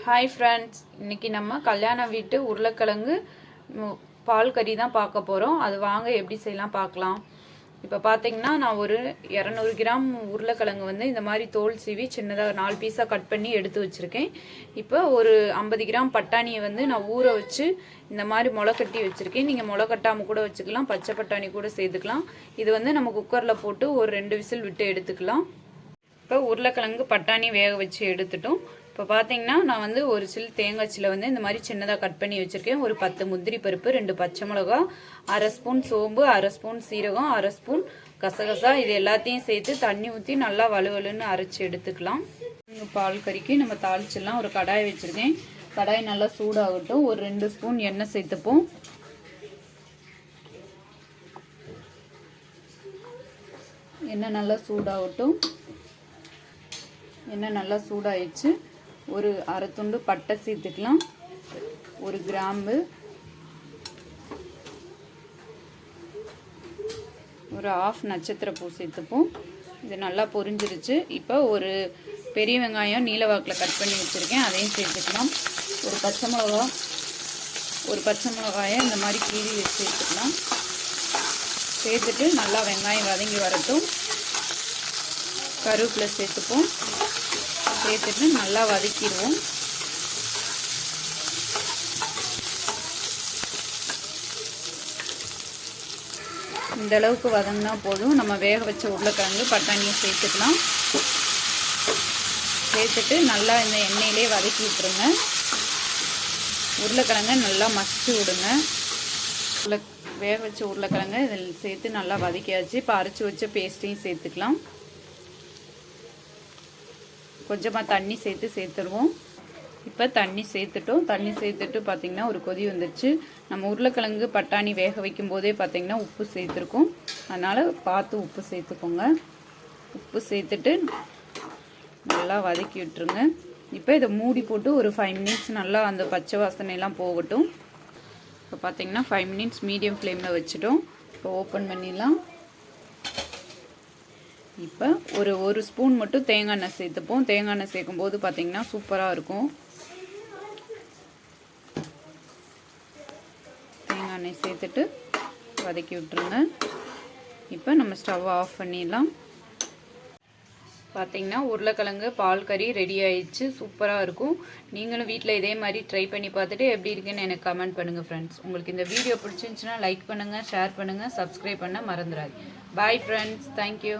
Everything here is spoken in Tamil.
ஹாய் ஃப்ரெண்ட்ஸ், இன்றைக்கி நம்ம கல்யாண வீட்டு உருளைக்கிழங்கு பால் கறி தான் பார்க்க போகிறோம். அது வாங்க எப்படி செய்யலாம் பார்க்கலாம். இப்போ பார்த்தீங்கன்னா நான் ஒரு 200 கிராம் உருளைக்கிழங்கு வந்து இந்த மாதிரி தோல் சீவி சின்னதாக 4 பீஸாக கட் பண்ணி எடுத்து வச்சுருக்கேன். இப்போ ஒரு 50 கிராம் பட்டாணியை வந்து நான் ஊற வச்சு இந்த மாதிரி முளைக்கட்டி வச்சுருக்கேன். நீங்கள் முளைக்கட்டாமல் கூட வச்சுக்கலாம், பச்சை பட்டாணி கூட சேர்த்துக்கலாம். இது வந்து நம்ம குக்கரில் போட்டு ஒரு 2 விசில் விட்டு எடுத்துக்கலாம். இப்போ உருளைக்கிழங்கு பட்டாணி வேக வச்சு எடுத்துட்டோம். இப்போ பார்த்தீங்கன்னா நான் வந்து ஒரு சில் தேங்காய் சில்லை வந்து இந்த மாதிரி சின்னதாக கட் பண்ணி வச்சுருக்கேன். ஒரு 10 முந்திரி பருப்பு, 2 பச்சை மிளகா, 1/2 ஸ்பூன் சோம்பு, 1/2 ஸ்பூன் சீரகம், 1/2 ஸ்பூன் கசகசா, இது எல்லாத்தையும் சேர்த்து தண்ணி ஊற்றி நல்லா வலுவலுன்னு அரைச்சி எடுத்துக்கலாம். பால் கறிக்கு நம்ம தாளிச்சிடலாம். ஒரு கடாய் வச்சுருக்கேன். கடாய் நல்லா சூடாகட்டும். ஒரு 2 ஸ்பூன் எண்ணெய் சேர்த்துப்போம். எண்ணெய் நல்லா சூடாகட்டும். எண்ணெய் நல்லா சூடாயிடுச்சு. ஒரு அரை துண்டு பட்டை சேர்த்துக்கலாம். ஒரு கிராம்பு, ஒரு 1/2 நட்சத்திர பூ சேர்த்துப்போம். இது நல்லா பொரிஞ்சிருச்சு. இப்போ ஒரு பெரிய வெங்காயம் நீல வாக்கில் கட் பண்ணி வச்சுருக்கேன், அதையும் சேர்த்துக்கலாம். ஒரு பச்சை மிளகாயை இந்த மாதிரி கீறி வச்சு சேர்த்துக்கலாம். சேர்த்துட்டு நல்லா வெங்காயம் வதங்கி வரட்டும். கருவேப்பிலை சேர்த்துப்போம். சேர்த்துட்டு நல்லா வதக்கிடுவோம். இந்த அளவுக்கு வதங்கினா போதும். நம்ம வேக வச்ச உருளைக்கிழங்கு பட்டாணியை சேர்த்துக்கலாம். சேர்த்துட்டு நல்லா இந்த எண்ணெயிலே வதக்கி விட்டுருங்க. உருளைக்கிழங்கை நல்லா மசிச்சு விடுங்க. வேக வச்ச உருளைக்கிழங்கை இதில் சேர்த்து நல்லா வதக்கியாச்சு. இப்போ அரைச்சி வச்ச பேஸ்ட்டையும் சேர்த்துக்கலாம். கொஞ்சமாக தண்ணி சேர்த்துருவோம். இப்போ தண்ணி சேர்த்துட்டோம். தண்ணி சேர்த்துட்டு பார்த்திங்கன்னா ஒரு கொதி வந்துடுச்சு. நம்ம உருளைக்கிழங்கு பட்டாணி வேக வைக்கும் போதே பார்த்திங்கன்னா உப்பு சேர்த்துருக்கோம். அதனால் பார்த்து உப்பு சேர்த்துக்கோங்க. உப்பு சேர்த்துட்டு நல்லா வதக்கி விட்டுருங்க. இப்போ இதை மூடி போட்டு ஒரு 5 மினிட்ஸ் நல்லா அந்த பச்சை வாசனையெல்லாம் போகட்டும். இப்போ பார்த்திங்கன்னா 5 மினிட்ஸ் மீடியம் ஃப்ளேமில் வச்சுட்டோம். இப்போ ஓப்பன் பண்ணிடலாம். இப்போ ஒரு ஸ்பூன் மட்டும் தேங்காய் எண்ணெய் சேர்த்துப்போம். தேங்காய் எண்ணெய் சேர்க்கும்போது பார்த்திங்கன்னா சூப்பராக இருக்கும். தேங்காய் எண்ணெய் சேர்த்துட்டு வதக்கி விட்டுருங்க. இப்போ நம்ம ஸ்டவ் ஆஃப் பண்ணிடலாம். பார்த்திங்கன்னா உருளைக்கிழங்கு பால் கறி ரெடி ஆயிடுச்சு. சூப்பராக இருக்கும். நீங்களும் வீட்டில் இதே மாதிரி ட்ரை பண்ணி பார்த்துட்டு எப்படி இருக்குன்னு எனக்கு கமெண்ட் பண்ணுங்கள் ஃப்ரெண்ட்ஸ். உங்களுக்கு இந்த வீடியோ பிடிச்சிருந்துச்சுன்னா லைக் பண்ணுங்கள், ஷேர் பண்ணுங்கள், சப்ஸ்கிரைப் பண்ண மறந்துடாது. Bye friends, thank you.